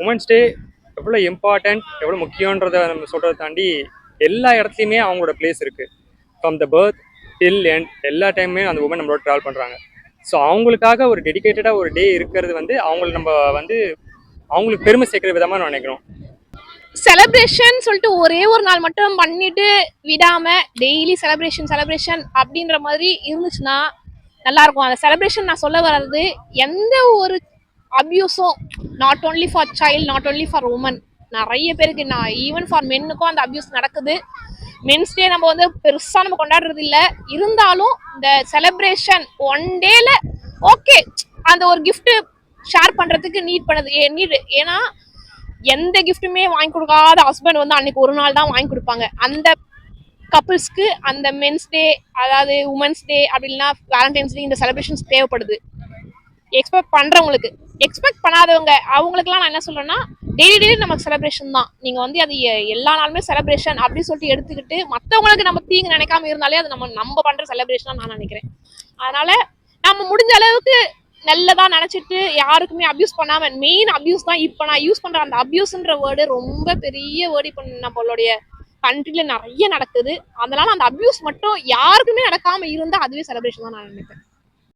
Women's day எவ்வளோ important, எவ்வளோ முக்கியன்றதை நம்ம சொல்கிறத தாண்டி எல்லா இடத்துலையுமே அவங்களோட பிளேஸ் இருக்குது. From the birth till end எல்லா டைமுமே அந்த உமன் நம்மளோட ட்ராவல் பண்ணுறாங்க. ஸோ அவங்களுக்காக ஒரு டெடிக்கேட்டடாக ஒரு டே இருக்கிறது வந்து அவங்களுக்கு நம்ம வந்து அவங்களுக்கு பெருமை சேர்க்குற விதமாக நான் நினைக்கிறோம். செலிப்ரேஷன் சொல்லிட்டு ஒரே ஒரு நாள் மட்டும் பண்ணிட்டு விடாம டெய்லி செலிப்ரேஷன் அப்படின்ற மாதிரி இருந்துச்சுன்னா நல்லா இருக்கும். அந்த செலிப்ரேஷன் நான் சொல்ல வர்றது எந்த ஒரு அபியூஸும் not only for child, not only for woman, நிறைய பேருக்கு நான் ஈவன் ஃபார் மென்னுக்கும் அந்த அபியூஸ் நடக்குது. மென்ஸ் டே நம்ம வந்து பெருசா நம்ம கொண்டாடுறது இல்லை, இருந்தாலும் இந்த செலிப்ரேஷன் ஒன் டேல ஓகே அந்த ஒரு கிஃப்ட் ஷேர் பண்றதுக்கு நீட். ஏன்னா எந்த கிஃப்ட்டுமே வாங்கி கொடுக்காத ஹஸ்பண்ட் வந்து அன்னைக்கு ஒரு நாள் தான் வாங்கி கொடுப்பாங்க. அந்த கப்புள்ஸ்க்கு அந்த மென்ஸ் டே, அதாவது உமன்ஸ் டே அப்படின்னா வேலண்டைன்ஸ் டே, இந்த செலிப்ரேஷன்ஸ் தேவைப்படுது. எக்ஸ்பெக்ட் பண்றவங்களுக்கு, எக்ஸ்பெக்ட் பண்ணாதவங்க அவங்களுக்குலாம் நான் என்ன சொல்றேன்னா, டெய்லி நமக்கு செலிப்ரேஷன் தான். நீங்க வந்து அது எல்லா நாளுமே செலிப்ரேஷன் அப்படின்னு சொல்லிட்டு எடுத்துக்கிட்டு மற்றவங்களுக்கு நம்ம தீங்கு நினைக்காம இருந்தாலே அது நம்ம பண்ற செலிப்ரேஷன் நான் நினைக்கிறேன். அதனால நம்ம முடிஞ்ச அளவுக்கு நல்லதா நினைச்சிட்டு யாருக்குமே அபியூஸ் பண்ணாம, மெயின் அபியூஸ் தான் இப்போ நான் யூஸ் பண்ற அந்த அபியூஸ்ன்ற வேர்டு ரொம்ப பெரிய வேர்டு இப்போ நம்மளுடைய கண்ட்ரில நிறைய நடக்குது. அதனால அந்த அபியூஸ் மட்டும் யாருக்குமே நடக்காம இருந்தா அதுவே செலிப்ரேஷன் தான் நான் நினைப்பேன்.